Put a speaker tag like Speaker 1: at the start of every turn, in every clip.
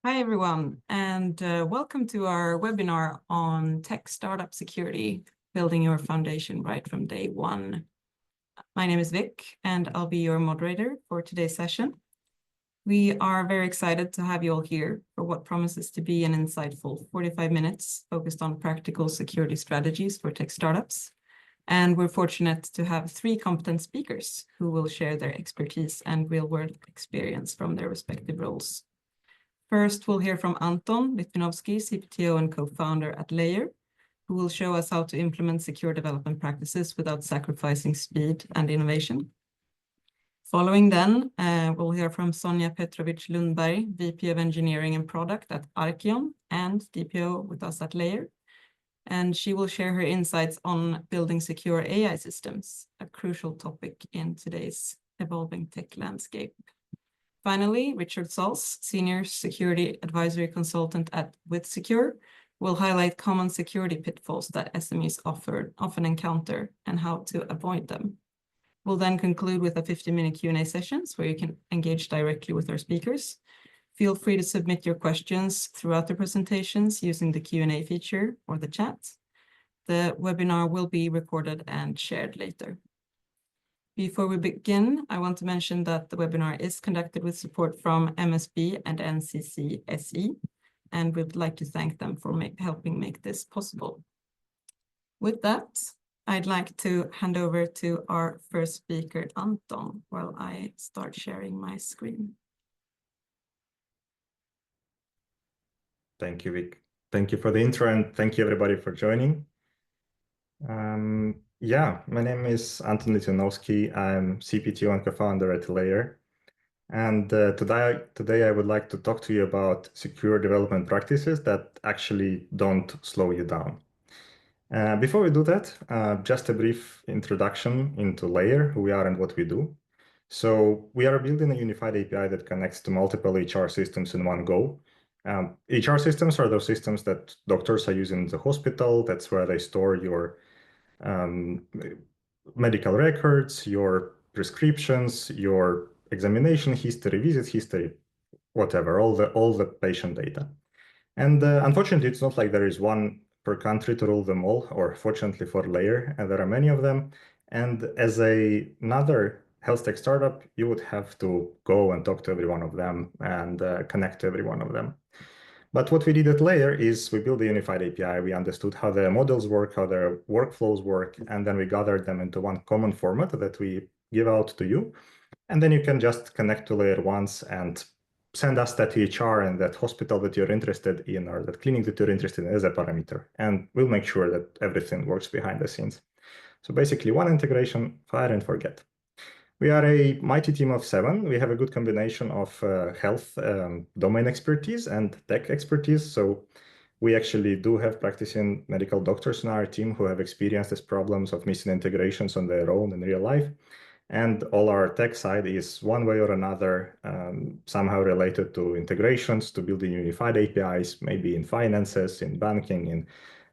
Speaker 1: Hi, everyone, and welcome to our webinar on tech startup security, building your foundation right from day one. My name is Vic, and I'll be your moderator for today's session. We are very excited to have you all here for what promises to be an insightful 45 minutes focused on practical security strategies for tech startups. And we're fortunate to have 3 competent speakers who will share their expertise and real-world experience from their respective roles. First, we'll hear from Anton Litvinovsky, CPTO and co-founder at Leyr, who will show us how to implement secure development practices without sacrificing speed and innovation. Following then, we'll hear from Sonja Petrovic-Lundberg, VP of Engineering and Product at Arkion and DPO with us at Leyr. And she will share her insights on building secure AI systems, a crucial topic in today's evolving tech landscape. Finally, Richard Salz, Senior Security Advisory Consultant at WithSecure, will highlight common security pitfalls that SMEs often encounter and how to avoid them. We'll then conclude with a 50-minute Q&A sessions where you can engage directly with our speakers. Feel free to submit your questions throughout the presentations using the Q&A feature or the chat. The webinar will be recorded and shared later. Before we begin, I want to mention that the webinar is conducted with support from MSB and NCC SE, and we'd like to thank them for helping make this possible. With that, I'd like to hand over to our first speaker, Anton, while I start sharing my screen.
Speaker 2: Thank you, Vic. Thank you for the intro, and thank you everybody for joining. My name is Anton Litvinovsky. I'm CPTO and co-founder at Leyr. And today I would like to talk to you about secure development practices that actually don't slow you down. Before we do that, just a brief introduction into Leyr, who we are and what we do. So we are building a unified API that connects to multiple HR systems in one go. HR systems are those systems that doctors are using in the hospital. That's where they store your medical records, your prescriptions, your examination history, visit history, whatever, all the patient data. And unfortunately, it's not like there is one per country to rule them all, or fortunately for Leyr, and there are many of them. And as another health tech startup, you would have to go and talk to every one of them and connect to every one of them. But what we did at Leyr is we built a unified API. We understood how the models work, how their workflows work, and then we gathered them into one common format that we give out to you. And then you can just connect to Leyr once and send us that EHR and that hospital that you're interested in or that clinic that you're interested in as a parameter. And we'll make sure that everything works behind the scenes. So basically one integration, fire and forget. We are a mighty team of 7. We have a good combination of health domain expertise and tech expertise. So we actually do have practicing medical doctors in our team who have experienced these problems of missing integrations on their own in real life. And all our tech side is one way or another somehow related to integrations, to building unified APIs, maybe in finances, in banking, in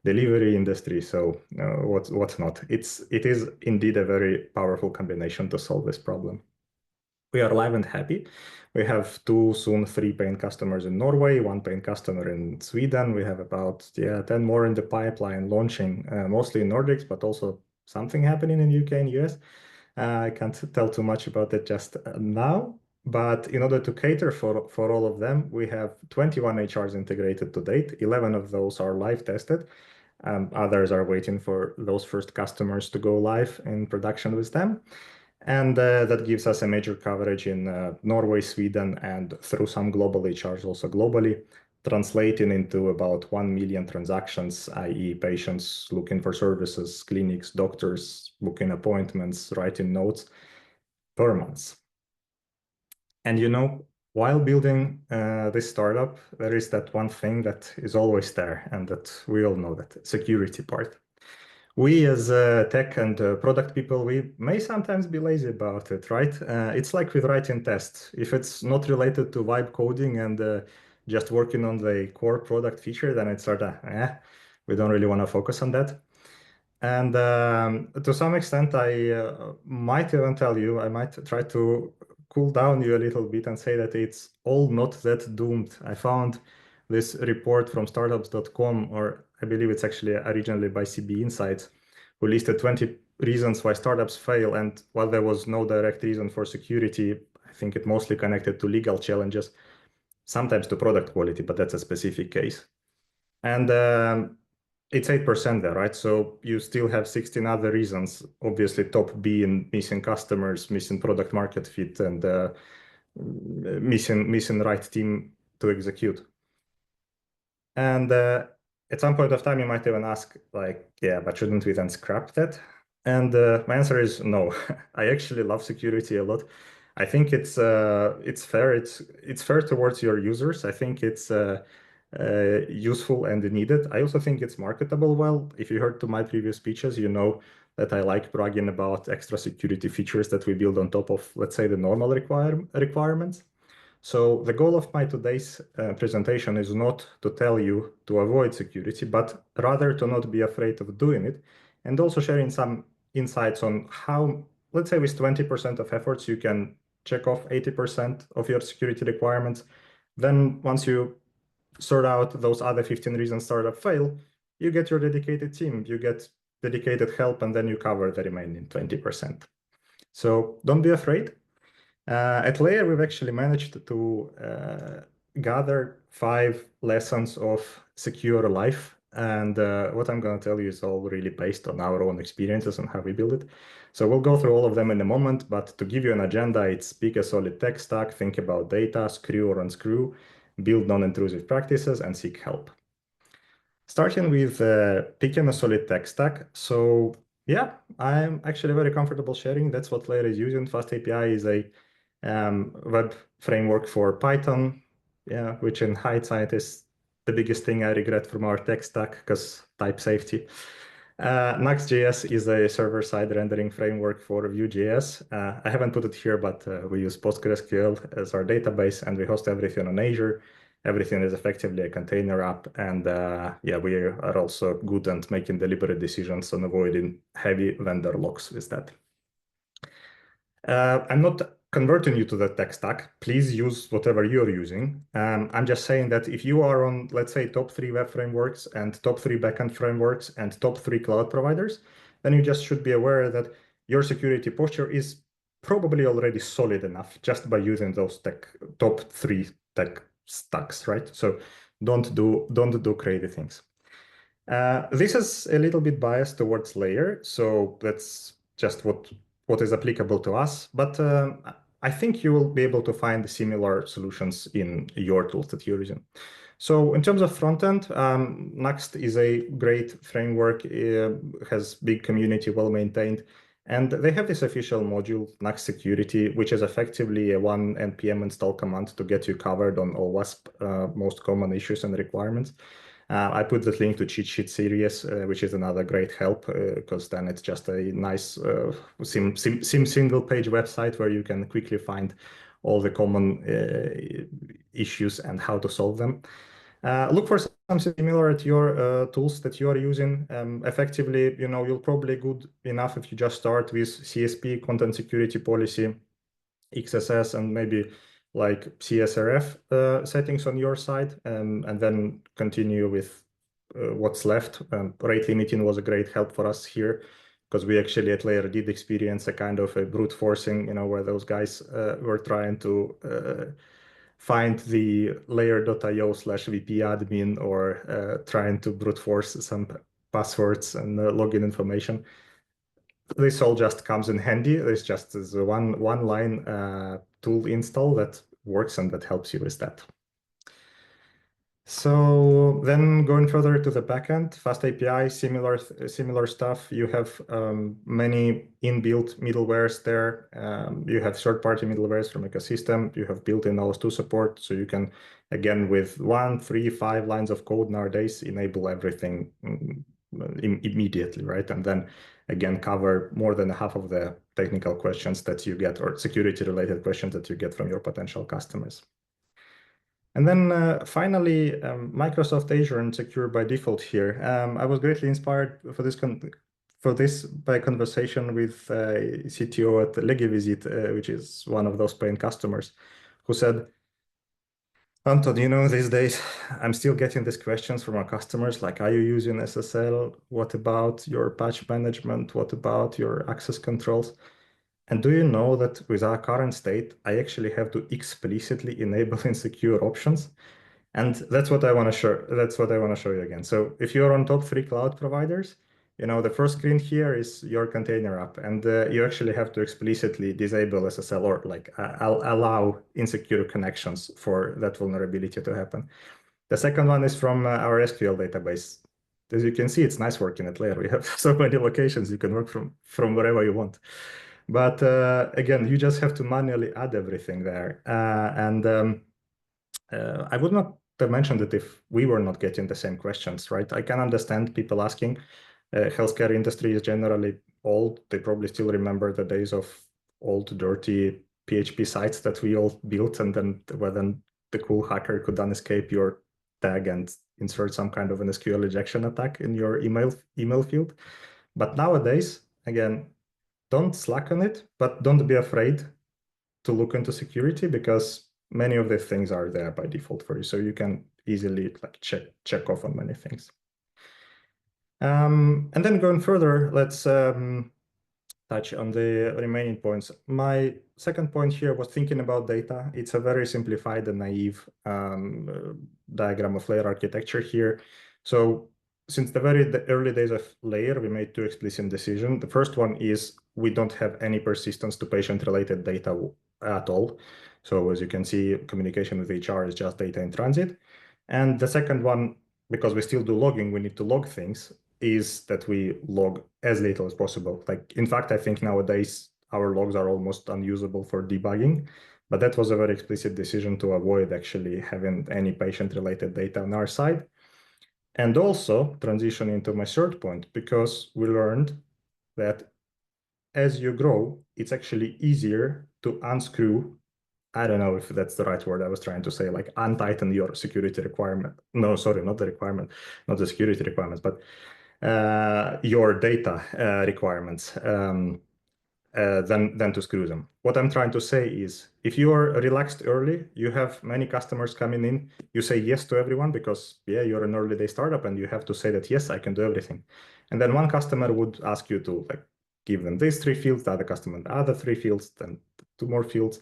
Speaker 2: delivery industry, so what's not. It is indeed a very powerful combination to solve this problem. We are live and happy. We have 2, soon 3 paying customers in Norway, 1 paying customer in Sweden. We have about 10 more in the pipeline launching, mostly in Nordics, but also something happening in UK and US. I can't tell too much about it just now. But in order to cater for all of them, we have 21 HRs integrated to date. 11 of those are live tested. Others are waiting for those first customers to go live in production with them. And that gives us a major coverage in Norway, Sweden, and through some global HRs also globally, translating into about 1 million transactions, i.e. patients looking for services, clinics, doctors, booking appointments, writing notes per month. And while building this startup, there is that one thing that is always there, and that we all know, that security part. We as tech and product people, we may sometimes be lazy about it, right? It's like with writing tests. If it's not related to vibe coding and just working on the core product feature, then it's sort of, we don't really want to focus on that. And to some extent, I might even tell you, I might try to cool down you a little bit and say that it's all not that doomed. I found this report from startups.com, or I believe it's actually originally by CB Insights, who listed 20 reasons why startups fail. And while there was no direct reason for security, I think it mostly connected to legal challenges, sometimes to product quality, but that's a specific case. And it's 8% there, right? So you still have 16 other reasons, obviously top being missing customers, missing product market fit, and missing right team to execute. And at some point of time, you might even ask, like, yeah, but shouldn't we then scrap that? And my answer is no. I actually love security a lot. I think it's fair. It's fair towards your users. I think it's useful and needed. I also think it's marketable well. If you heard to my previous speeches, you know that I like bragging about extra security features that we build on top of, let's say, the normal requirements. So the goal of my today's presentation is not to tell you to avoid security, but rather to not be afraid of doing it, and also sharing some insights on how, let's say, with 20% of efforts, you can check off 80% of your security requirements. Then once you sort out those other 15 reasons startup fail, you get your dedicated team, you get dedicated help, and then you cover the remaining 20%. So don't be afraid. At Leyr, we've actually managed to gather 5 lessons of secure life. And what I'm going to tell you is all really based on our own experiences and how we build it. So we'll go through all of them in a moment, but to give you an agenda, it's pick a solid tech stack, think about data, screw or unscrew, build non-intrusive practices, and seek help. Starting with picking a solid tech stack. So yeah, I'm actually very comfortable sharing. That's what Leyr is using. Fast API is a web framework for Python, yeah, which in hindsight is the biggest thing I regret from our tech stack because type safety. Next.js is a server-side rendering framework for Vue.js. I haven't put it here, but we use PostgreSQL as our database, and we host everything on Azure. Everything is effectively a container app, and yeah, we are also good at making deliberate decisions on avoiding heavy vendor locks with that. I'm not converting you to the tech stack. Please use whatever you're using. I'm just saying that if you are on, let's say, top 3 web frameworks and top 3 backend frameworks and top 3 cloud providers, then you just should be aware that your security posture is probably already solid enough just by using those top 3 tech stacks, right? So don't do crazy things. This is a little bit biased towards Leyr, so that's just what is applicable to us. But I think you will be able to find similar solutions in your tools that you're using. So in terms of frontend, Next is a great framework, has big community, well maintained, and they have this official module, Next Security, which is effectively a one npm install command to get you covered on OWASP, most common issues and requirements. I put the link to cheat sheet series, which is another great help because then it's just a nice single page website where you can quickly find all the common issues and how to solve them. Look for something similar at your tools that you are using. Effectively, you'll probably good enough if you just start with CSP, content security policy, XSS, and maybe like CSRF settings on your side, and then continue with what's left. Rate limiting was a great help for us here because we actually at Leyr did experience a kind of a brute forcing, where those guys were trying to find the layer.io/vp admin or trying to brute force some passwords and login information. This all just comes in handy. There's just this one line tool install that works and that helps you with that. So then going further to the backend, Fast API, similar stuff. You have many inbuilt middlewares there. You have third-party middlewares from ecosystem. You have built-in OS2 support, so you can, again, with 1, 3, 5 lines of code nowadays, enable everything immediately, right? And then again, cover more than half of the technical questions that you get or security-related questions that you get from your potential customers. And then finally, Microsoft Azure and Secure by default here. I was greatly inspired for this for this by conversation with CTO at Leyr Visit, which is one of those paying customers, who said, Anton, these days I'm still getting these questions from our customers like, are you using SSL? What about your patch management? What about your access controls? And do you know that with our current state, I actually have to explicitly enable insecure options? And that's what I want to show. That's what I want to show you again. So if you're on top 3 cloud providers, the first screen here is your container app, and you actually have to explicitly disable SSL or allow insecure connections for that vulnerability to happen. The second one is from our SQL database. As you can see, it's nice working at Leyr. We have so many locations you can work from wherever you want. But again, you just have to manually add everything there. I would not have mentioned it if we were not getting the same questions, right? I can understand people asking. Healthcare industry is generally old. They probably still remember the days of old, dirty PHP sites that we all built, and then the cool hacker could unescape your tag and insert some kind of an SQL injection attack in your email field. But nowadays, again, don't slack on it, but don't be afraid to look into security, because many of the things are there by default for you. So you can easily check off on many things. And then going further, let's touch on the remaining points. My second point here was thinking about data. It's a very simplified and naive diagram of Leyr architecture here. So since the early days of Leyr, we made 2 explicit decisions. The first one is we don't have any persistence to patient-related data at all. So as you can see, communication with HR is just data in transit. And the second one, because we still do logging, we need to log things, is that we log as little as possible. Like, in fact, I think nowadays our logs are almost unusable for debugging, but that was a very explicit decision to avoid actually having any patient-related data on our side. And also transitioning to my third point, because we learned that as you grow, it's actually easier to unscrew. I don't know if that's the right word I was trying to say, like untighten your security requirement. No, sorry, not the requirement, not the security requirements, but your data requirements than to screw them. What I'm trying to say is, if you are relaxed early, you have many customers coming in, you say yes to everyone because, yeah, you're an early day startup and you have to say that, yes, I can do everything. And then one customer would ask you to give them these 3 fields, the other customer the other 3 fields, then 2 more fields.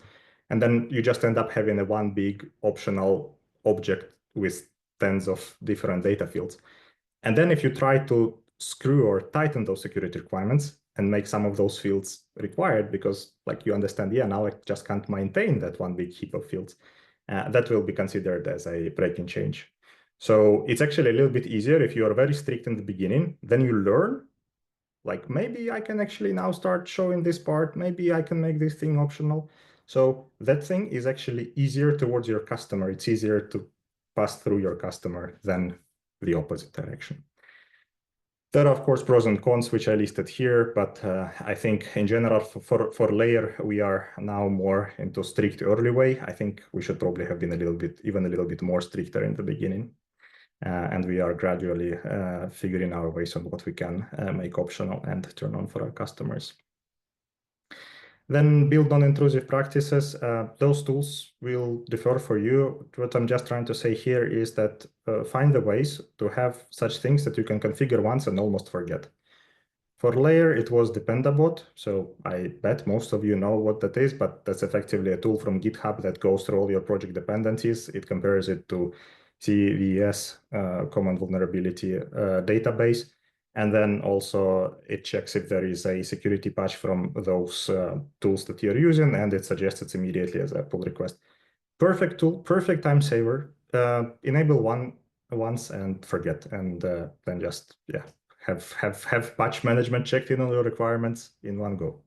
Speaker 2: And then you just end up having a one big optional object with tens of different data fields. And then if you try to screw or tighten those security requirements and make some of those fields required, because you understand, yeah, now I just can't maintain that one big heap of fields, that will be considered as a breaking change. So it's actually a little bit easier if you are very strict in the beginning, then you learn, maybe I can actually now start showing this part, maybe I can make this thing optional. So that thing is actually easier towards your customer. It's easier to pass through your customer than the opposite direction. There are, of course, pros and cons, which I listed here, but I think in general for Leyr, we are now more into strict early way. I think we should probably have been even a little bit more stricter in the beginning. And we are gradually figuring our ways on what we can make optional and turn on for our customers. Then build non-intrusive practices. Those tools will differ for you. What I'm just trying to say here is that find the ways to have such things that you can configure once and almost forget. For Leyr, it was Dependabot. So I bet most of you know what that is, but that's effectively a tool from GitHub that goes through all your project dependencies. It compares it to CVS, Common Vulnerability Database. And then also it checks if there is a security patch from those tools that you're using, and it suggests it immediately as a pull request. Perfect tool, perfect time saver. Enable once and forget, and then just have patch management checked in on your requirements in one go.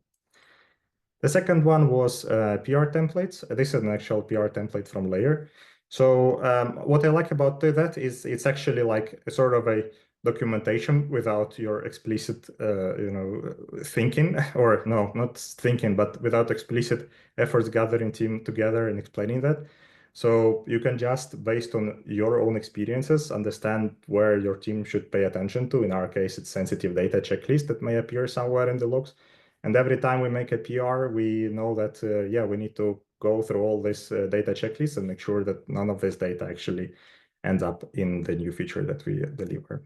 Speaker 2: The second one was PR templates. This is an actual PR template from Leyr. So what I like about that is it's actually like a sort of a documentation without your explicit, thinking, or no, not thinking, but without explicit efforts gathering team together and explaining that. So you can just, based on your own experiences, understand where your team should pay attention to. In our case, it's sensitive data checklist that may appear somewhere in the logs. And every time we make a PR, we know that, yeah, we need to go through all this data checklist and make sure that none of this data actually ends up in the new feature that we deliver.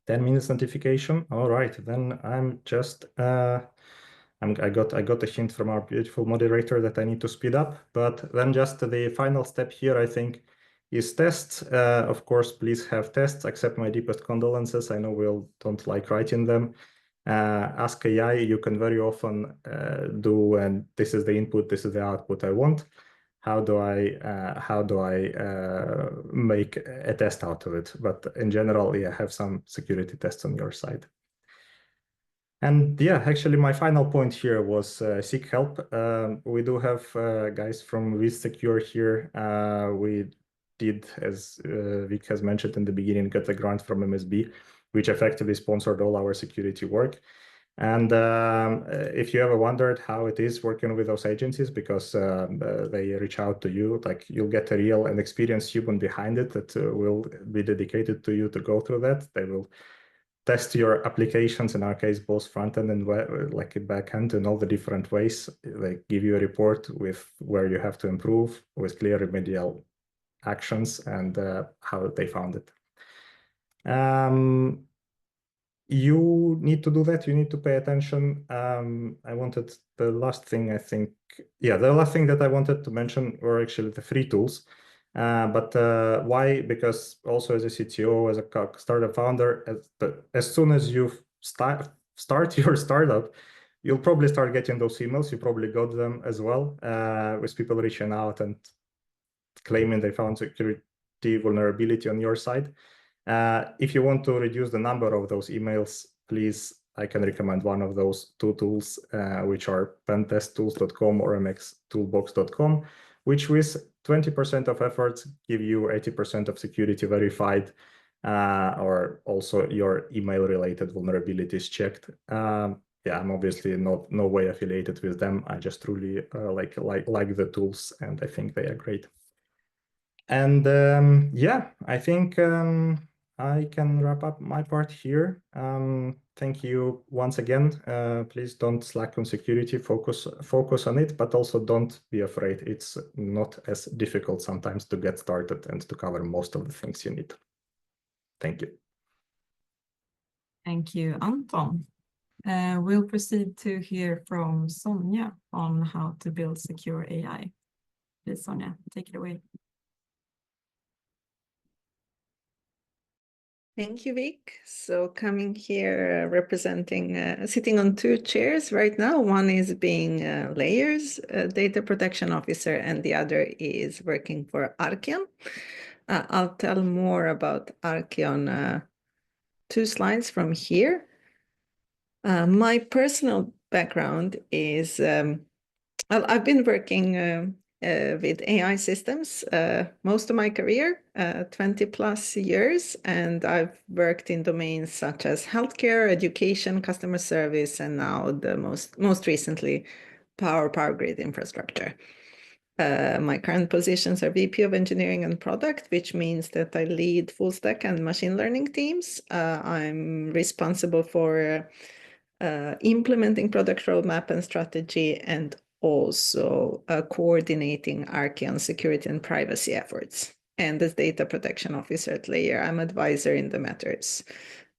Speaker 2: 10 minutes notification. All right, then I'm just I got a hint from our beautiful moderator that I need to speed up, but then just the final step here, I think, is tests. Of course, please have tests. Accept my deepest condolences. I know we all don't like writing them. Ask AI, you can very often do, and this is the input, this is the output I want. How do I make a test out of it? But in general, yeah, have some security tests on your side. And yeah, actually, my final point here was seek help. We do have guys from WithSecure here. We did, as Vic has mentioned in the beginning, get a grant from MSB, which effectively sponsored all our security work. And if you ever wondered how it is working with those agencies, because they reach out to you, like you'll get a real and experienced human behind it that will be dedicated to you to go through that. They will test your applications, in our case, both front end and like back end in all the different ways. They give you a report with where you have to improve with clear remedial actions and how they found it. You need to do that. You need to pay attention. I wanted the last thing, I think, yeah, the last thing that I wanted to mention were actually the free tools. But why? Because also as a CTO, as a startup founder, as soon as you start your startup, you'll probably start getting those emails. You probably got them as well, with people reaching out and claiming they found security vulnerability on your side. If you want to reduce the number of those emails, please, I can recommend one of those two tools, which are pentesttools.com or mxtoolbox.com, which with 20% of efforts give you 80% of security verified, or also your email-related vulnerabilities checked. Yeah, I'm obviously no way affiliated with them. I just truly like the tools, and I think they are great. And yeah, I think I can wrap up my part here. Thank you once again. Please don't slack on security, focus on it, but also don't be afraid. It's not as difficult sometimes to get started and to cover most of the things you need. Thank you.
Speaker 1: Thank you, Anton. We'll proceed to hear from Sonia on how to build secure AI. Please, Sonia, take it away.
Speaker 3: Thank you, Vic. So coming here, representing, sitting on two chairs right now. One is being Leyr's data protection officer, and the other is working for Arkion. I'll tell more about Arkion 2 slides from here. My personal background is, I've been working with AI systems most of my career, 20 plus years, and I've worked in domains such as healthcare, education, customer service, and now the most recently power grid infrastructure. My current positions are VP of Engineering and Product, which means that I lead full stack and machine learning teams. I'm responsible for implementing product roadmap and strategy, and also coordinating Arkion security and privacy efforts. And as data protection officer at Leyr, I'm advisor in the matters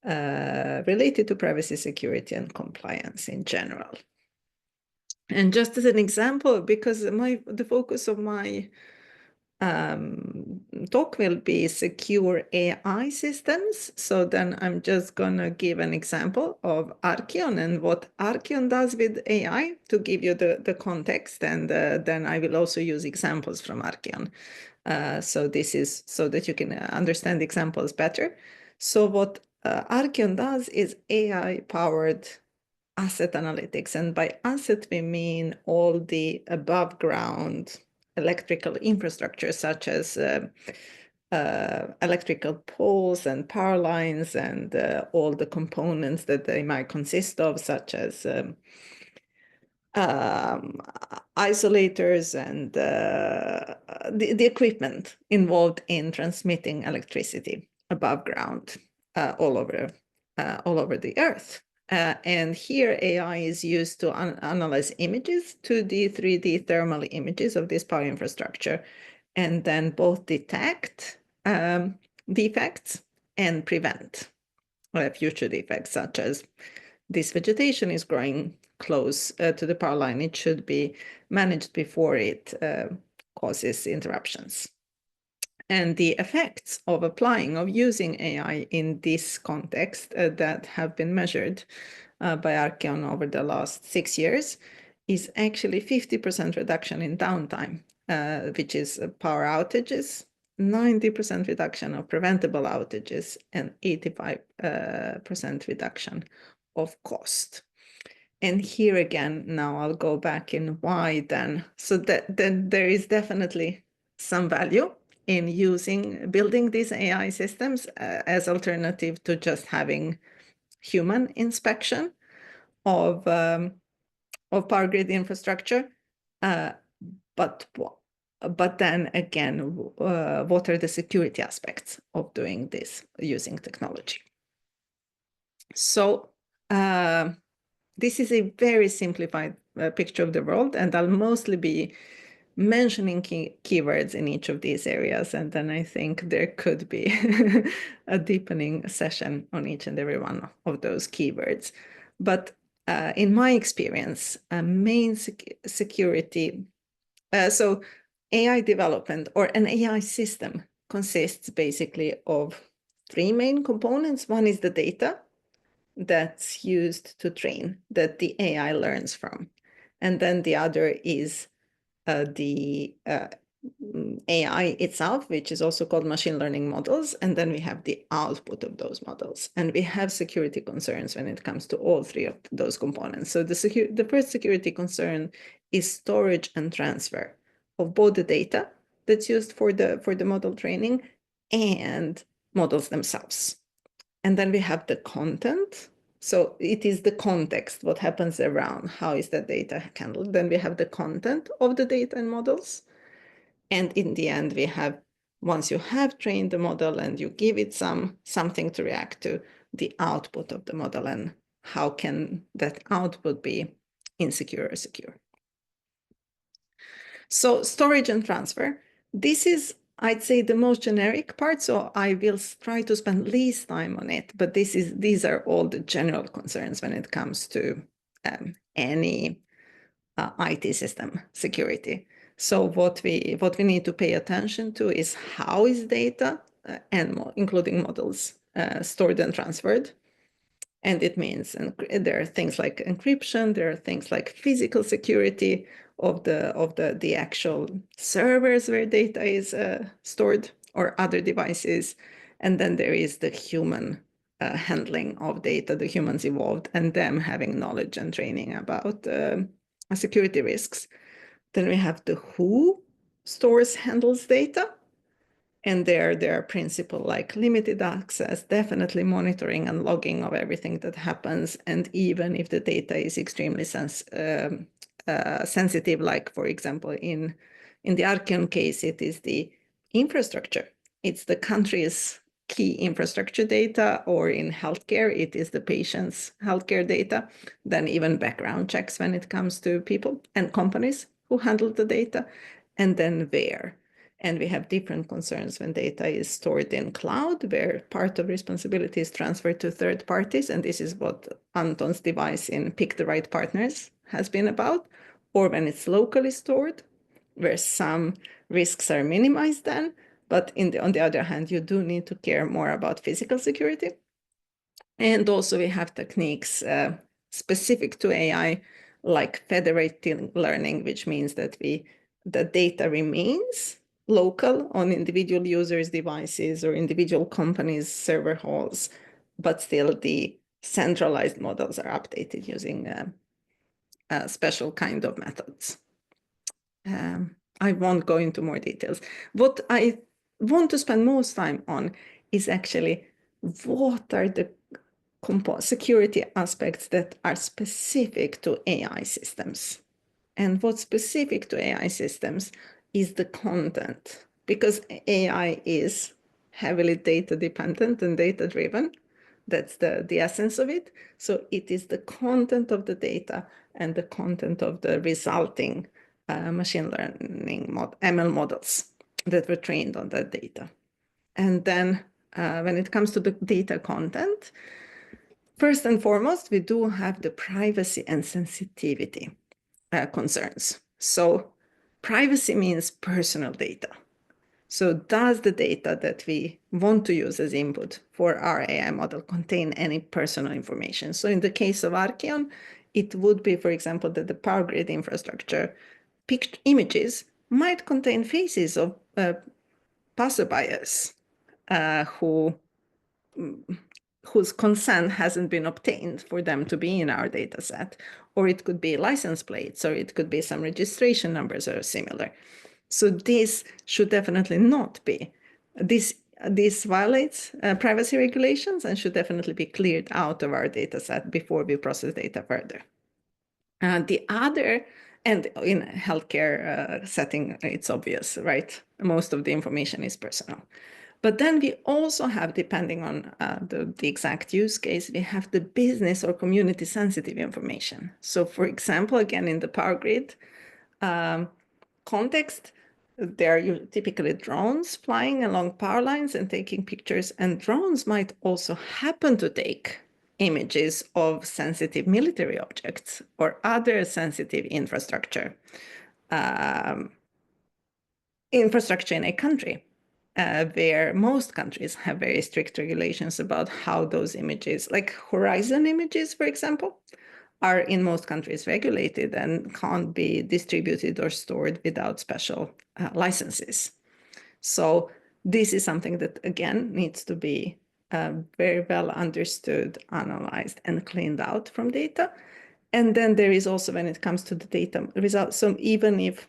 Speaker 3: related to privacy, security, and compliance in general. And just as an example, because the focus of my talk will be secure AI systems. So then I'm just gonna give an example of Arkion and what Arkion does with AI to give you the context, and then I will also use examples from Arkion. So this is so that you can understand examples better. So what Arkion does is AI-powered asset analytics, and by asset we mean all the above ground electrical infrastructure, such as electrical poles and power lines, and all the components that they might consist of, such as isolators and the equipment involved in transmitting electricity above ground all over the Earth. And here AI is used to analyze images, 2D, 3D thermal images of this power infrastructure, and then both detect defects and prevent future defects, such as this vegetation is growing close to the power line. It should be managed before it causes interruptions. And the effects of using AI in this context that have been measured by Arkion over the last 6 years is actually 50% reduction in downtime, which is power outages, 90% reduction of preventable outages, and 85% reduction of cost. And here again, now I'll go back in why then. So then there is definitely some value in building these AI systems as alternative to just having human inspection of power grid infrastructure. But then again, what are the security aspects of doing this using technology? So this is a very simplified picture of the world, and I'll mostly be mentioning keywords in each of these areas, and then I think there could be a deepening session on each and every one of those keywords. But in my experience, main security, so AI development or an AI system consists basically of 3 main components. One is the data that's used to train, that the AI learns from. And then the other is the AI itself, which is also called machine learning models. And then we have the output of those models. And we have security concerns when it comes to all 3 of those components. So the first security concern is storage and transfer of both the data that's used for the model training and models themselves. And then we have the content. So it is the context, what happens around, how is that data handled. Then we have the content of the data and models. And in the end, we have, once you have trained the model and you give it something to react to, the output of the model and how can that output be insecure or secure. So storage and transfer, this is, I'd say, the most generic part, so I will try to spend least time on it, but these are all the general concerns when it comes to any IT system security. So what we need to pay attention to is how is data, including models, stored and transferred. And it means there are things like encryption, there are things like physical security of the actual servers where data is stored or other devices. And then there is the human handling of data, the humans involved, and them having knowledge and training about security risks. Then we have the who stores, handles data. And there are principles like limited access, definitely monitoring and logging of everything that happens. And even if the data is extremely sensitive, like, for example, in the Arkion case, it is the infrastructure. It's the country's key infrastructure data, or in healthcare, it is the patient's healthcare data. Then even background checks when it comes to people and companies who handle the data. And then where. And we have different concerns when data is stored in cloud, where part of responsibility is transferred to third parties. And this is what Anton's device in Pick the Right Partners has been about. Or when it's locally stored, where some risks are minimized then. But on the other hand, you do need to care more about physical security. And also we have techniques specific to AI, like federated learning, which means that the data remains local on individual users' devices or individual companies' server halls, but still the centralized models are updated using a special kind of methods. I won't go into more details. What I want to spend most time on is actually what are the security aspects that are specific to AI systems. And what's specific to AI systems is the content, because AI is heavily data dependent and data driven. That's the essence of it. So it is the content of the data and the content of the resulting machine learning ML models that were trained on that data. And then when it comes to the data content, first and foremost, we do have the privacy and sensitivity concerns. So privacy means personal data. So does the data that we want to use as input for our AI model contain any personal information? So in the case of Arkion, it would be, for example, that the power grid infrastructure picked images might contain faces of passerbyers whose consent hasn't been obtained for them to be in our data set. Or it could be license plates, or it could be some registration numbers or similar. So this should definitely not be. This violates privacy regulations and should definitely be cleared out of our data set before we process data further. The other, and in a healthcare setting, it's obvious, right? Most of the information is personal. But then we also have, depending on the exact use case, we have the business or community sensitive information. So for example, again, in the power grid context, there are typically drones flying along power lines and taking pictures, and drones might also happen to take images of sensitive military objects or other sensitive infrastructure in a country. Where most countries have very strict regulations about how those images, like horizon images, for example, are in most countries regulated and can't be distributed or stored without special licenses. So this is something that, again, needs to be very well understood, analyzed, and cleaned out from data. And then there is also, when it comes to the data results, so even if,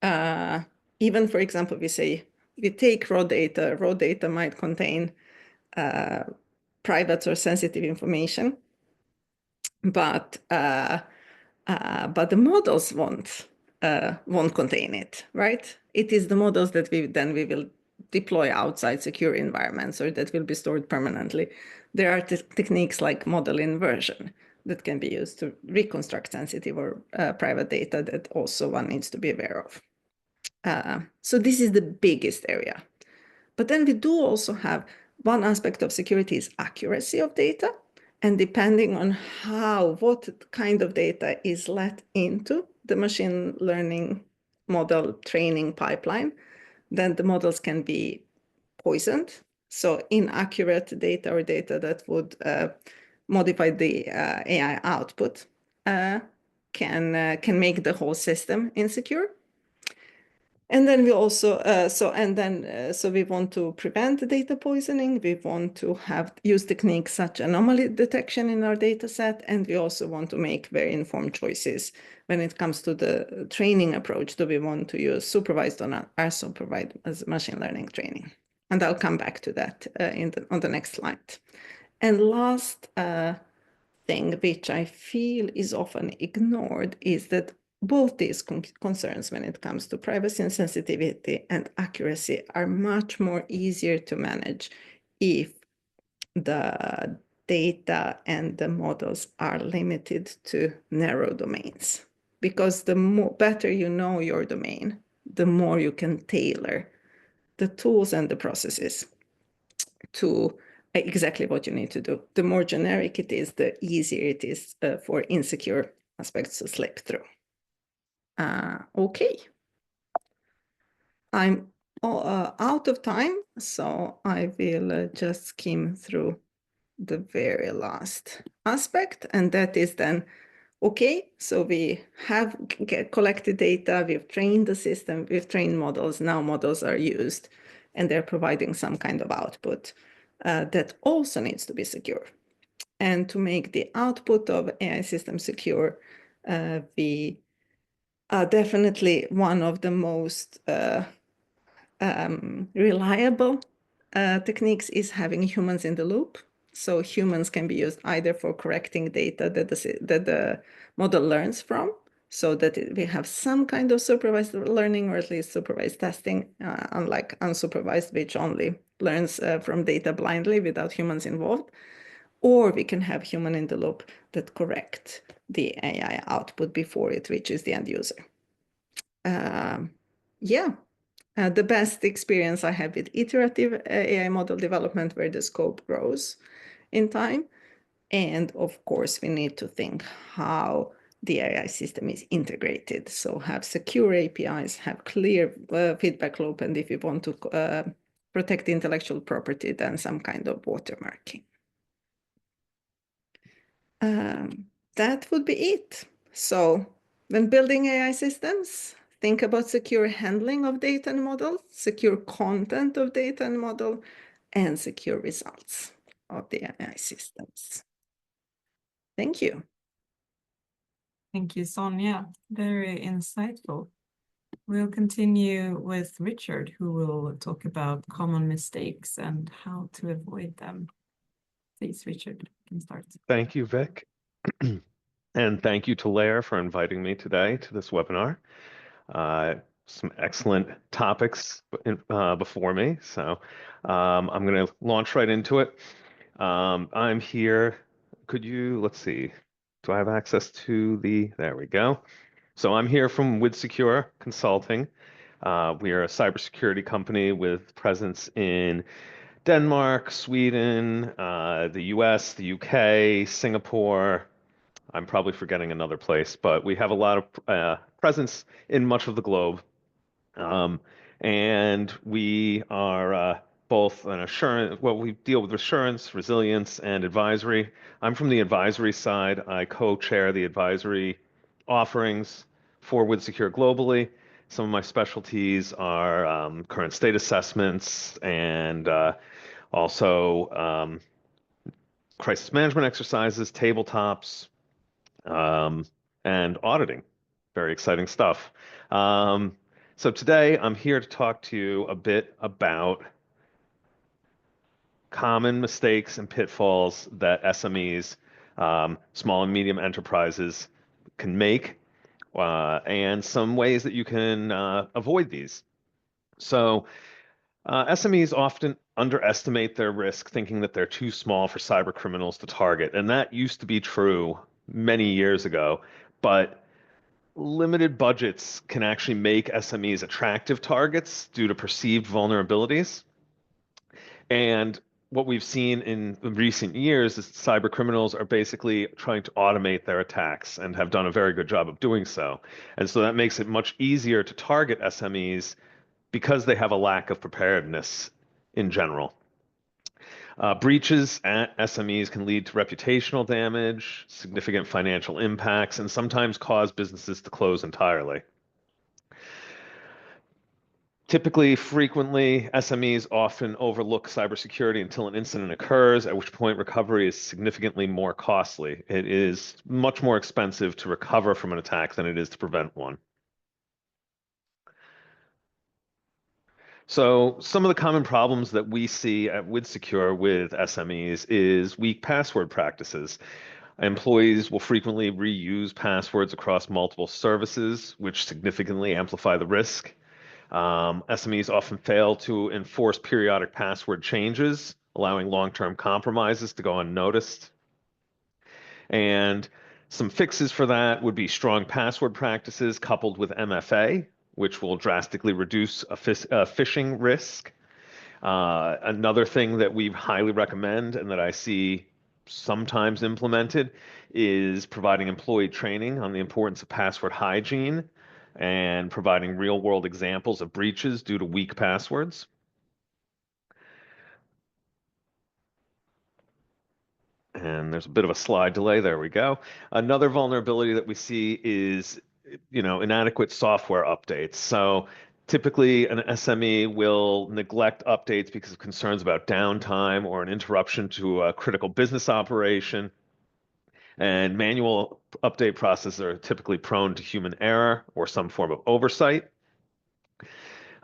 Speaker 3: for example, we take raw data might contain private or sensitive information, but the models won't contain it, right? It is the models that we will deploy outside secure environments or that will be stored permanently. There are techniques like model inversion that can be used to reconstruct sensitive or private data that also one needs to be aware of. So this is the biggest area. But then we do also have one aspect of security is accuracy of data. And depending on what kind of data is let into the machine learning model training pipeline, then the models can be poisoned. So inaccurate data or data that would modify the AI output can make the whole system insecure. And then we also, so we want to prevent data poisoning. We want to use techniques such as anomaly detection in our data set. And we also want to make very informed choices when it comes to the training approach. Do we want to use supervised or unsupervised as machine learning training? And I'll come back to that on the next slide. And last thing, which I feel is often ignored, is that both these concerns when it comes to privacy and sensitivity and accuracy are much more easier to manage if the data and the models are limited to narrow domains. Because the better you know your domain, the more you can tailor the tools and the processes to exactly what you need to do. The more generic it is, the easier it is for insecure aspects to slip through. Okay. I'm out of time, so I will just skim through the very last aspect, and that is then, okay, so we have collected data, we've trained the system, we've trained models, now models are used, and they're providing some kind of output that also needs to be secure. And to make the output of AI system secure, we definitely one of the most reliable techniques is having humans in the loop. So humans can be used either for correcting data that the model learns from, so that we have some kind of supervised learning, or at least supervised testing, unlike unsupervised, which only learns from data blindly without humans involved. Or we can have human in the loop that correct the AI output before it reaches the end user. The best experience I have with iterative AI model development, where the scope grows in time. And of course, we need to think how the AI system is integrated. So have secure APIs, have clear feedback loop, and if you want to protect intellectual property, then some kind of watermarking. That would be it. So when building AI systems, think about secure handling of data and model, secure content of data and model, and secure results of the AI systems. Thank you.
Speaker 1: Thank you, Sonia. Very insightful. We'll continue with Richard, who will talk about common mistakes and how to avoid them. Please, Richard, you can start.
Speaker 4: Thank you, Vic. And thank you to Leyr for inviting me today to this webinar. Some excellent topics before me, so I'm going to launch right into it. I'm here. Let's see, do I have access to there we go. So I'm here from WithSecure Consulting. We are a cybersecurity company with presence in Denmark, Sweden, the US, the UK, Singapore. I'm probably forgetting another place, but we have a lot of presence in much of the globe. And we are both an assurance, we deal with assurance, resilience, and advisory. I'm from the advisory side. I co-chair the advisory offerings for WithSecure globally. Some of my specialties are current state assessments and also crisis management exercises, tabletops, and auditing. Very exciting stuff. So today I'm here to talk to you a bit about common mistakes and pitfalls that SMEs, small and medium enterprises, can make, and some ways that you can avoid these. So SMEs often underestimate their risk, thinking that they're too small for cyber criminals to target. And that used to be true many years ago, but limited budgets can actually make SMEs attractive targets due to perceived vulnerabilities. And what we've seen in recent years is cyber criminals are basically trying to automate their attacks and have done a very good job of doing so. And so that makes it much easier to target SMEs because they have a lack of preparedness in general. Breaches at SMEs can lead to reputational damage, significant financial impacts, and sometimes cause businesses to close entirely. Frequently, SMEs often overlook cybersecurity until an incident occurs, at which point recovery is significantly more costly. It is much more expensive to recover from an attack than it is to prevent one. So some of the common problems that we see at WithSecure with SMEs is weak password practices. Employees will frequently reuse passwords across multiple services, which significantly amplify the risk. SMEs often fail to enforce periodic password changes, allowing long-term compromises to go unnoticed. And some fixes for that would be strong password practices coupled with MFA, which will drastically reduce a phishing risk. Another thing that we highly recommend and that I see sometimes implemented is providing employee training on the importance of password hygiene and providing real-world examples of breaches due to weak passwords. And there's a bit of a slide delay. There we go. Another vulnerability that we see is inadequate software updates. So typically an SME will neglect updates because of concerns about downtime or an interruption to a critical business operation. And manual update processes are typically prone to human error or some form of oversight.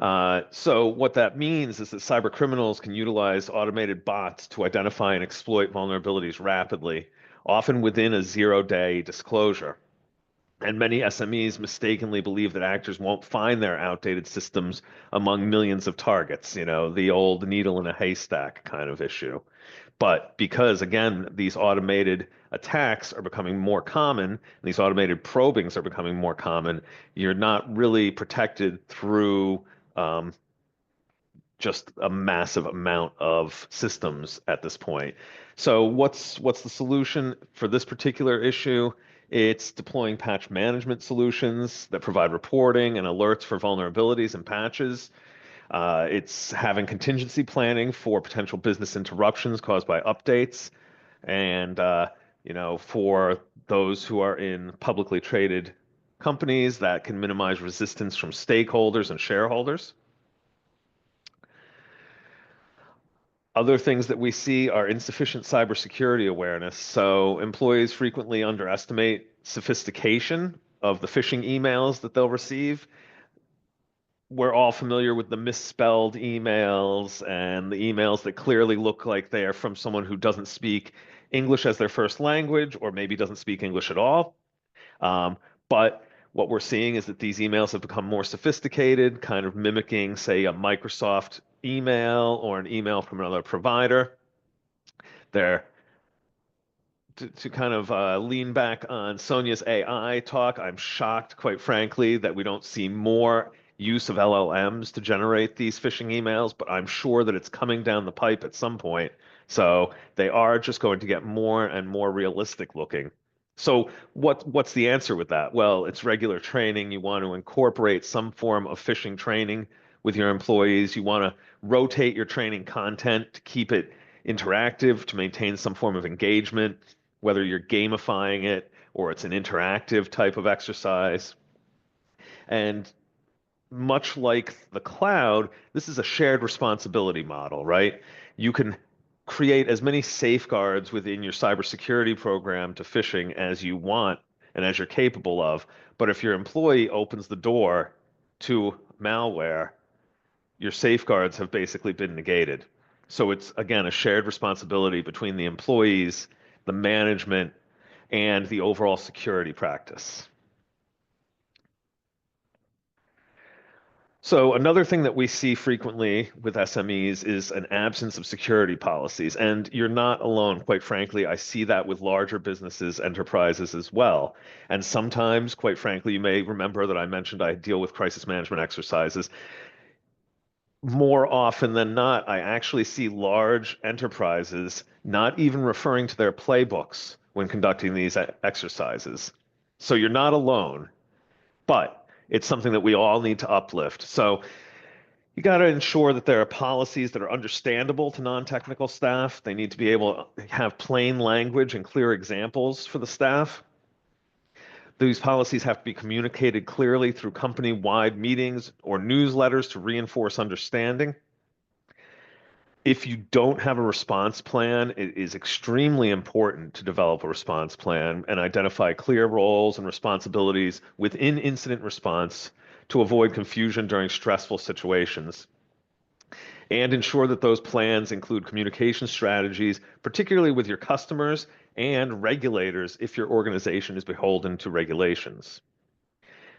Speaker 4: So what that means is that cyber criminals can utilize automated bots to identify and exploit vulnerabilities rapidly, often within a 0-day disclosure. And many SMEs mistakenly believe that actors won't find their outdated systems among millions of targets, the old needle in a haystack kind of issue. But because, again, these automated attacks are becoming more common, and these automated probings are becoming more common, you're not really protected through just a massive amount of systems at this point. So what's the solution for this particular issue? It's deploying patch management solutions that provide reporting and alerts for vulnerabilities and patches. It's having contingency planning for potential business interruptions caused by updates. And, for those who are in publicly traded companies, that can minimize resistance from stakeholders and shareholders. Other things that we see are insufficient cybersecurity awareness. So employees frequently underestimate sophistication of the phishing emails that they'll receive. We're all familiar with the misspelled emails and the emails that clearly look like they are from someone who doesn't speak English as their first language or maybe doesn't speak English at all. But what we're seeing is that these emails have become more sophisticated, kind of mimicking, say, a Microsoft email or an email from another provider. They're to kind of lean back on Sonia's AI talk. I'm shocked, quite frankly, that we don't see more use of LLMs to generate these phishing emails, but I'm sure that it's coming down the pipe at some point. So they are just going to get more and more realistic looking. So what's the answer with that? Well, it's regular training. You want to incorporate some form of phishing training with your employees. You want to rotate your training content to keep it interactive, to maintain some form of engagement, whether you're gamifying it or it's an interactive type of exercise. And much like the cloud, this is a shared responsibility model, right? You can create as many safeguards within your cybersecurity program to phishing as you want and as you're capable of. But if your employee opens the door to malware, your safeguards have basically been negated. So it's, again, a shared responsibility between the employees, the management, and the overall security practice. So another thing that we see frequently with SMEs is an absence of security policies. And you're not alone. Quite frankly, I see that with larger businesses, enterprises as well. And sometimes, quite frankly, you may remember that I mentioned I deal with crisis management exercises. More often than not, I actually see large enterprises not even referring to their playbooks when conducting these exercises. So you're not alone, but it's something that we all need to uplift. So you got to ensure that there are policies that are understandable to non-technical staff. They need to be able to have plain language and clear examples for the staff. These policies have to be communicated clearly through company-wide meetings or newsletters to reinforce understanding. If you don't have a response plan, it is extremely important to develop a response plan and identify clear roles and responsibilities within incident response to avoid confusion during stressful situations. And ensure that those plans include communication strategies, particularly with your customers and regulators if your organization is beholden to regulations.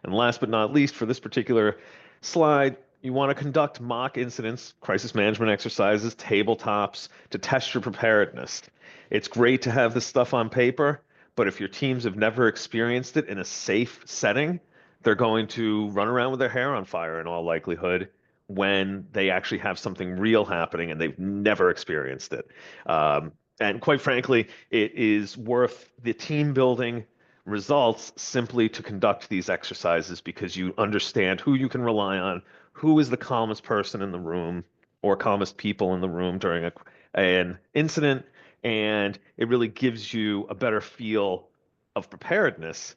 Speaker 4: And last but not least, for this particular slide, you want to conduct mock incidents, crisis management exercises, tabletops to test your preparedness. It's great to have this stuff on paper, but if your teams have never experienced it in a safe setting, they're going to run around with their hair on fire in all likelihood when they actually have something real happening and they've never experienced it. And quite frankly, it is worth the team building results simply to conduct these exercises because you understand who you can rely on, who is the calmest person in the room or calmest people in the room during an incident, and it really gives you a better feel of preparedness.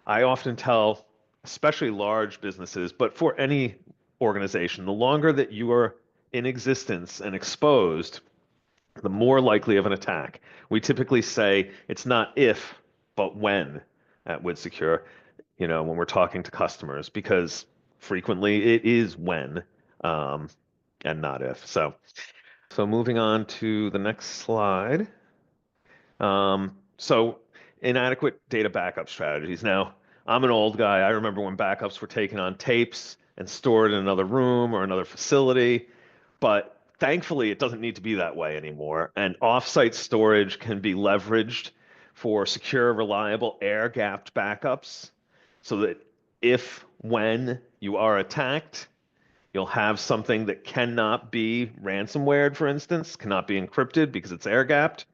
Speaker 4: I often tell, especially large businesses, but for any organization, the longer that you are in existence and exposed, the more likely of an attack. We typically say it's not if, but when at WithSecure, when we're talking to customers, because frequently it is when and not if. So moving on to the next slide. So inadequate data backup strategies. Now, I'm an old guy. I remember when backups were taken on tapes and stored in another room or another facility. But thankfully, it doesn't need to be that way anymore. And offsite storage can be leveraged for secure, reliable, air-gapped backups so that if, when you are attacked, you'll have something that cannot be ransomwared, for instance, cannot be encrypted because it's air-gapped.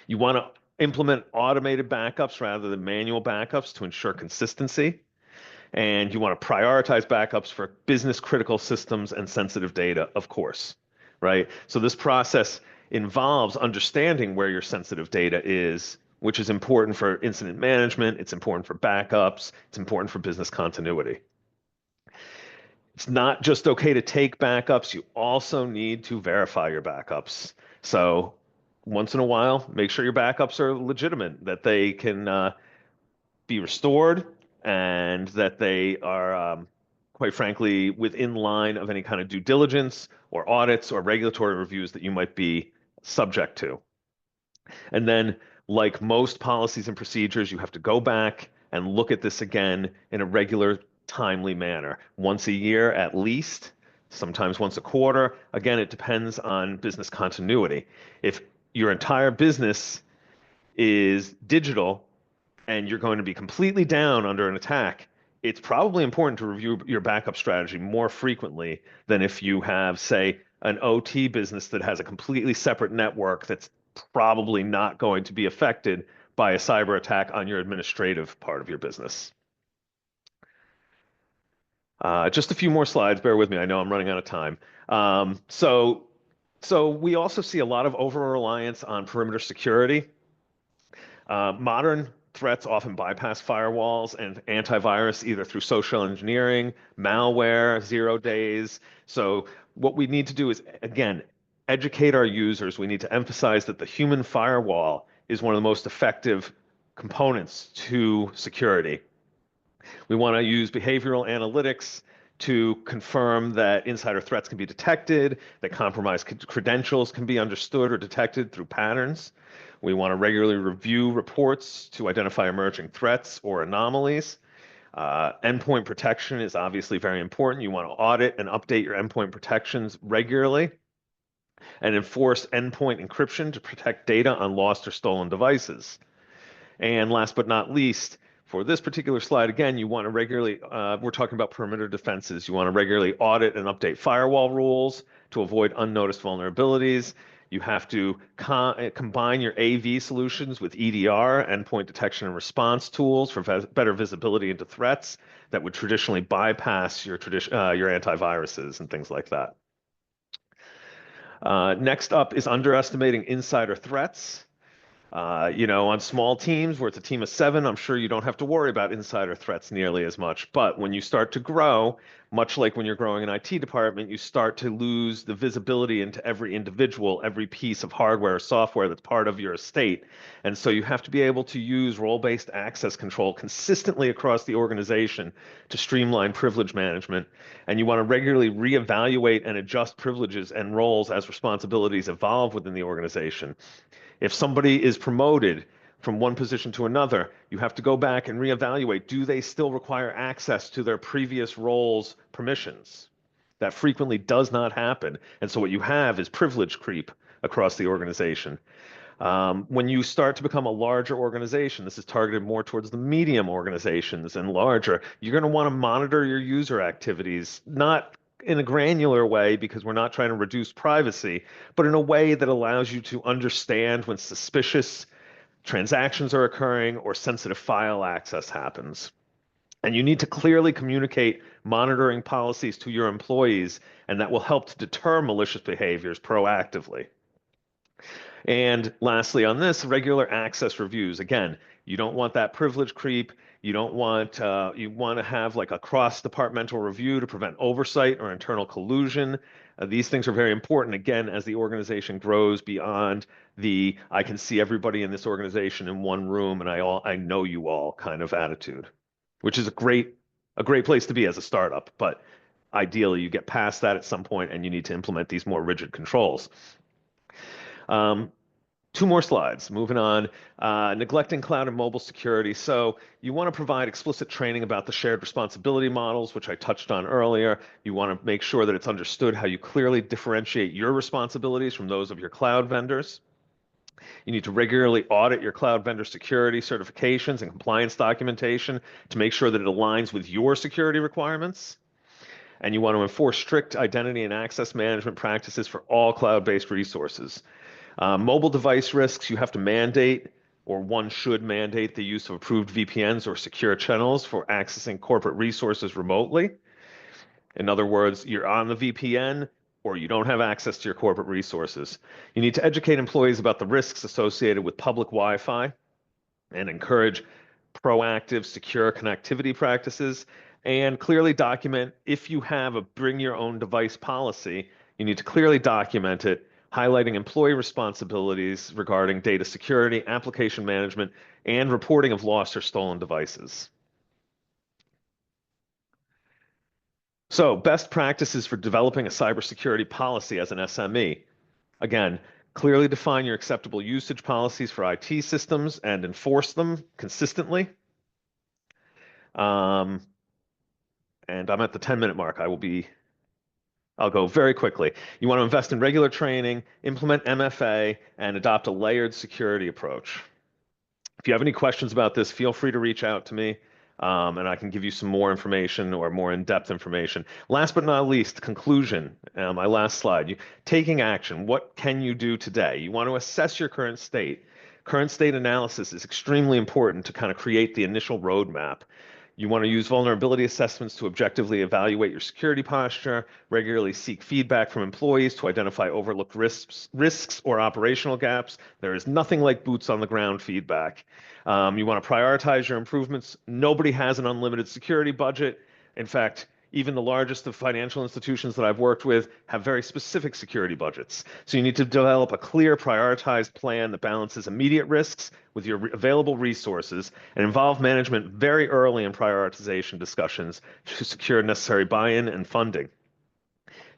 Speaker 4: You want to implement automated backups rather than manual backups to ensure consistency. And you want to prioritize backups for business critical systems and sensitive data, of course, right? So this process involves understanding where your sensitive data is, which is important for incident management. It's important for backups. It's important for business continuity. It's not just okay to take backups. You also need to verify your backups. So once in a while, make sure your backups are legitimate, that they can be restored, and that they are, quite frankly, within line of any kind of due diligence or audits or regulatory reviews that you might be subject to. And then, like most policies and procedures, you have to go back and look at this again in a regular, timely manner, once a year at least, sometimes once a quarter. Again, it depends on business continuity. If your entire business is digital and you're going to be completely down under an attack, it's probably important to review your backup strategy more frequently than if you have, say, an OT business that has a completely separate network that's probably not going to be affected by a cyber attack on your administrative part of your business. Just a few more slides, bear with me. I know I'm running out of time. So we also see a lot of over-reliance on perimeter security. Modern threats often bypass firewalls and antivirus either through social engineering, malware, 0 days. So what we need to do is, again, educate our users. We need to emphasize that the human firewall is one of the most effective components to security. We want to use behavioral analytics to confirm that insider threats can be detected, that compromised credentials can be understood or detected through patterns. We want to regularly review reports to identify emerging threats or anomalies. Endpoint protection is obviously very important. You want to audit and update your endpoint protections regularly and enforce endpoint encryption to protect data on lost or stolen devices. And last but not least, for this particular slide, again, you want to regularly, we're talking about perimeter defenses. You want to regularly audit and update firewall rules to avoid unnoticed vulnerabilities. You have to combine your AV solutions with EDR, endpoint detection and response tools, for better visibility into threats that would traditionally bypass your antiviruses and things like that. Next up is underestimating insider threats. On small teams where it's a team of 7, I'm sure you don't have to worry about insider threats nearly as much. But when you start to grow, much like when you're growing an IT department, you start to lose the visibility into every individual, every piece of hardware or software that's part of your estate. And so you have to be able to use role-based access control consistently across the organization to streamline privilege management. And you want to regularly reevaluate and adjust privileges and roles as responsibilities evolve within the organization. If somebody is promoted from one position to another, you have to go back and reevaluate. Do they still require access to their previous roles' permissions? That frequently does not happen. And so what you have is privilege creep across the organization. When you start to become a larger organization, this is targeted more towards the medium organizations and larger, you're going to want to monitor your user activities, not in a granular way because we're not trying to reduce privacy, but in a way that allows you to understand when suspicious transactions are occurring or sensitive file access happens. And you need to clearly communicate monitoring policies to your employees, and that will help to deter malicious behaviors proactively. And lastly, on this, regular access reviews. Again, you don't want that privilege creep. You don't want, you want to have like a cross-departmental review to prevent oversight or internal collusion. These things are very important, again, as the organization grows beyond the I can see everybody in this organization in one room and I know you all kind of attitude, which is a great place to be as a startup. But ideally, you get past that at some point and you need to implement these more rigid controls. Two more slides. Moving on. Neglecting cloud and mobile security. So you want to provide explicit training about the shared responsibility models, which I touched on earlier. You want to make sure that it's understood how you clearly differentiate your responsibilities from those of your cloud vendors. You need to regularly audit your cloud vendor security certifications and compliance documentation to make sure that it aligns with your security requirements. And you want to enforce strict identity and access management practices for all cloud-based resources. Mobile device risks, you have to mandate, or one should mandate, the use of approved VPNs or secure channels for accessing corporate resources remotely. In other words, you're on the VPN or you don't have access to your corporate resources. You need to educate employees about the risks associated with public Wi-Fi and encourage proactive, secure connectivity practices, and clearly document if you have a bring your own device policy, you need to clearly document it, highlighting employee responsibilities regarding data security, application management, and reporting of lost or stolen devices. So, best practices for developing a cybersecurity policy as an SME. Again, clearly define your acceptable usage policies for IT systems and enforce them consistently. And I'm at the 10-minute mark. I'll go very quickly. You want to invest in regular training, implement MFA, and adopt a layered security approach. If you have any questions about this, feel free to reach out to me, and I can give you some more information or more in-depth information. Last but not least, conclusion, my last slide. Taking action. What can you do today? You want to assess your current state. Current state analysis is extremely important to kind of create the initial roadmap. You want to use vulnerability assessments to objectively evaluate your security posture, regularly seek feedback from employees to identify overlooked risks or operational gaps. There is nothing like boots on the ground feedback. You want to prioritize your improvements. Nobody has an unlimited security budget. In fact, even the largest of financial institutions that I've worked with have very specific security budgets. So you need to develop a clear, prioritized plan that balances immediate risks with your available resources and involve management very early in prioritization discussions to secure necessary buy-in and funding.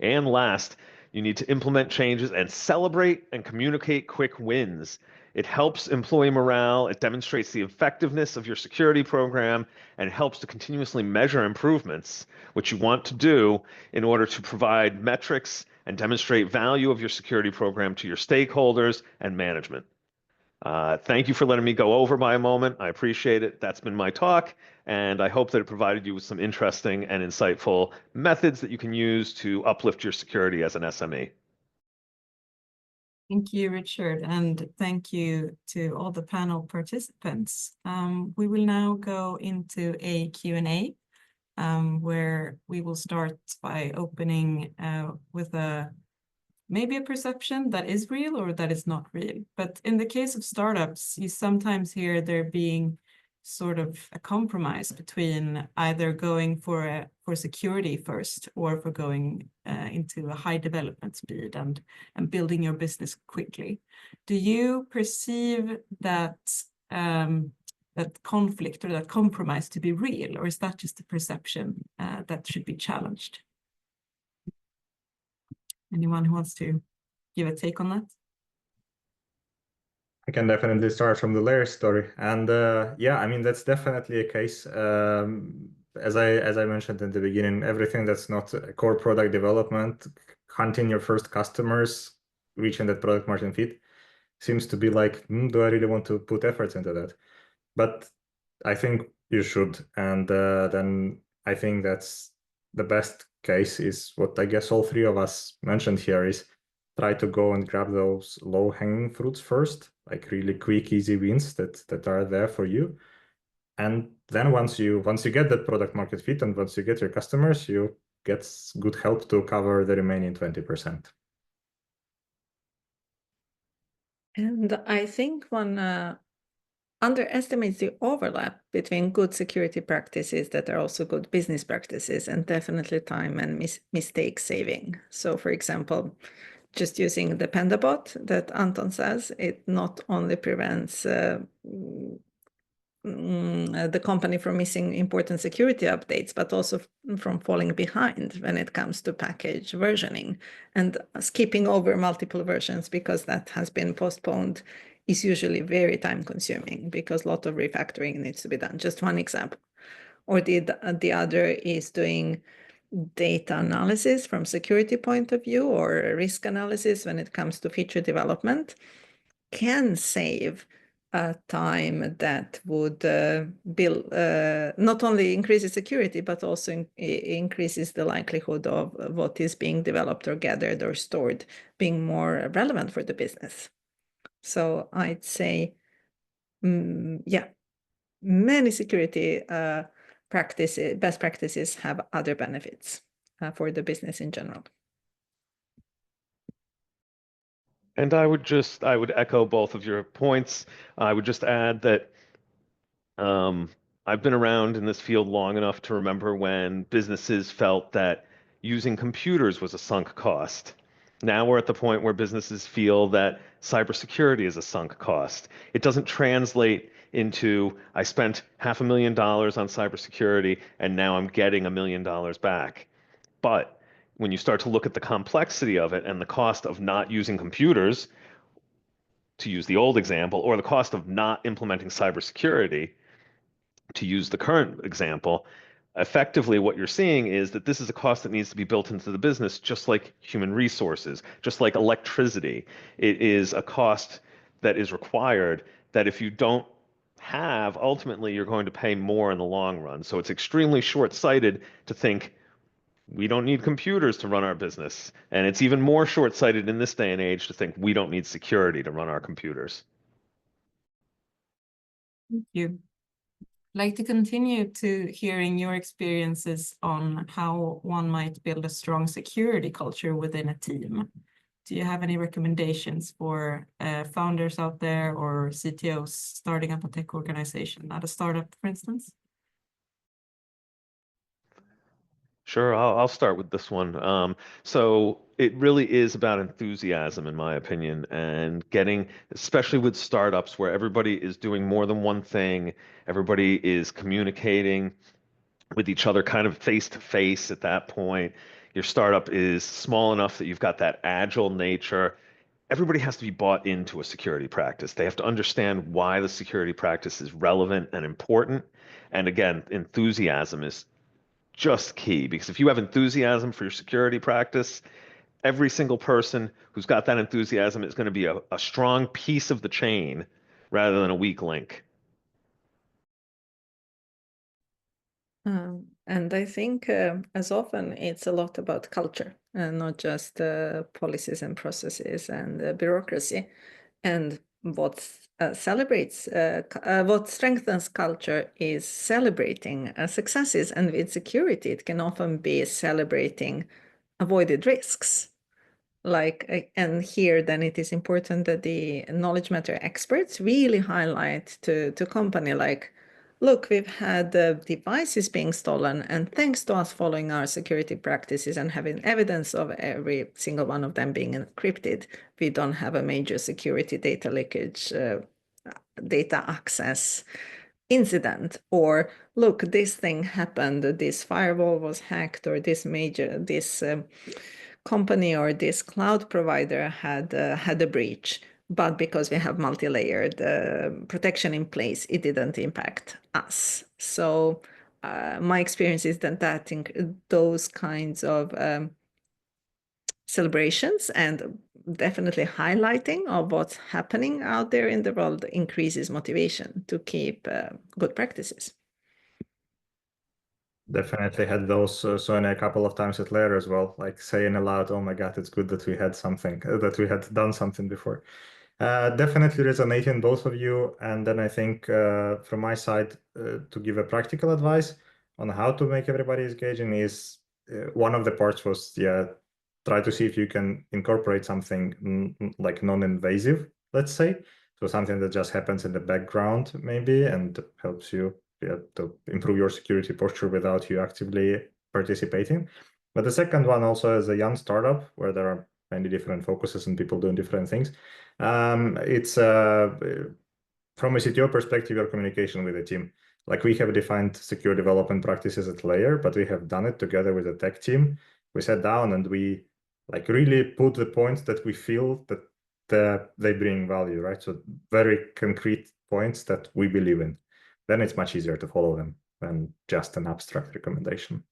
Speaker 4: And last, you need to implement changes and celebrate and communicate quick wins. It helps employee morale, it demonstrates the effectiveness of your security program, and it helps to continuously measure improvements, which you want to do in order to provide metrics and demonstrate value of your security program to your stakeholders and management. Thank you for letting me go over by a moment. I appreciate it. That's been my talk, and I hope that it provided you with some interesting and insightful methods that you can use to uplift your security as an SME.
Speaker 1: Thank you, Richard, and thank you to all the panel participants. We will now go into a Q&A where we will start by opening with maybe a perception that is real or that is not real. But in the case of startups, you sometimes hear there being sort of a compromise between either going for security first or for going into a high development speed and building your business quickly. Do you perceive that that conflict or that compromise to be real, or is that just a perception that should be challenged? Anyone who wants to give a take on that?
Speaker 2: I can definitely start from the Leyr story, and yeah, I mean that's definitely a case. As I mentioned in the beginning, everything that's not core product development, hunting your first customers, reaching that product market fit, seems to be like, do I really want to put efforts into that? But I think you should, and then I think that's the best case is what I guess all three of us mentioned here is try to go and grab those low-hanging fruits first, like really quick, easy wins that are there for you. And then once you get that product market fit and once you get your customers, you get good help to cover the remaining 20%.
Speaker 3: And I think one underestimates the overlap between good security practices that are also good business practices and definitely time and mistake saving. So for example, just using the PandaBot that Anton says, it not only prevents the company from missing important security updates, but also from falling behind when it comes to package versioning, and skipping over multiple versions because that has been postponed is usually very time consuming because a lot of refactoring needs to be done. Just one example. Or the other is doing data analysis from security point of view or risk analysis when it comes to feature development can save time that would not only increases security, but also increases the likelihood of what is being developed or gathered or stored being more relevant for the business. So I'd say, yeah, many security best practices have other benefits for the business in general.
Speaker 4: And I would echo both of your points. I would just add that I've been around in this field long enough to remember when businesses felt that using computers was a sunk cost. Now we're at the point where businesses feel that cybersecurity is a sunk cost. It doesn't translate into, I spent $500,000 on cybersecurity and now I'm getting $1 million back. But when you start to look at the complexity of it and the cost of not using computers, to use the old example, or the cost of not implementing cybersecurity, to use the current example, effectively what you're seeing is that this is a cost that needs to be built into the business, just like human resources, just like electricity. It is a cost that is required that if you don't have, ultimately you're going to pay more in the long run. So it's extremely short-sighted to think we don't need computers to run our business. And it's even more short-sighted in this day and age to think we don't need security to run our computers.
Speaker 1: Thank you. I'd like to continue to hearing your experiences on how one might build a strong security culture within a team. Do you have any recommendations for founders out there or CTOs starting up a tech organization at a startup, for instance?
Speaker 4: Sure, I'll start with this one. So it really is about enthusiasm, in my opinion, and getting, especially with startups where everybody is doing more than one thing, everybody is communicating with each other kind of face to face at that point. Your startup is small enough that you've got that agile nature. Everybody has to be bought into a security practice. They have to understand why the security practice is relevant and important. And again, enthusiasm is just key, because if you have enthusiasm for your security practice, every single person who's got that enthusiasm is going to be a strong piece of the chain rather than a weak link.
Speaker 3: And I think as often it's a lot about culture and not just policies and processes and bureaucracy. And what strengthens culture is celebrating successes, and with security it can often be celebrating avoided risks. And here then it is important that the knowledge matter experts really highlight to company like, look, we've had devices being stolen, and thanks to us following our security practices and having evidence of every single one of them being encrypted, we don't have a major security data leakage, data access incident. Or look, this thing happened, this firewall was hacked, or this company or this cloud provider had a breach, but because we have multi-layered protection in place, it didn't impact us. So my experience is that those kinds of celebrations and definitely highlighting of what's happening out there in the world increases motivation to keep good practices.
Speaker 2: Definitely had those so in a couple of times at Leyr as well, like saying aloud, "Oh my God, it's good that we had something, that we had done something before." Definitely resonating both of you. And then I think from my side, to give a practical advice on how to make everybody engaging is one of the parts was, try to see if you can incorporate something like non-invasive, let's say. So something that just happens in the background maybe and helps you to improve your security posture without you actively participating. But the second one also, as a young startup where there are many different focuses and people doing different things, it's from a CTO perspective, your communication with the team. Like we have defined secure development practices at Leyr, but we have done it together with the tech team. We sat down and we like really put the points that we feel that they bring value, right? So very concrete points that we believe in. Then it's much easier to follow them than just an abstract recommendation.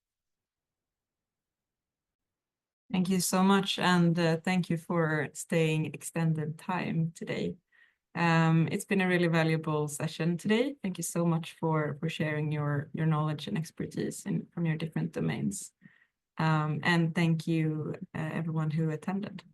Speaker 1: Thank you so much, and thank you for staying extended time today. It's been a really valuable session today. Thank you so much for sharing your knowledge and expertise from your different domains. And thank you everyone who attended.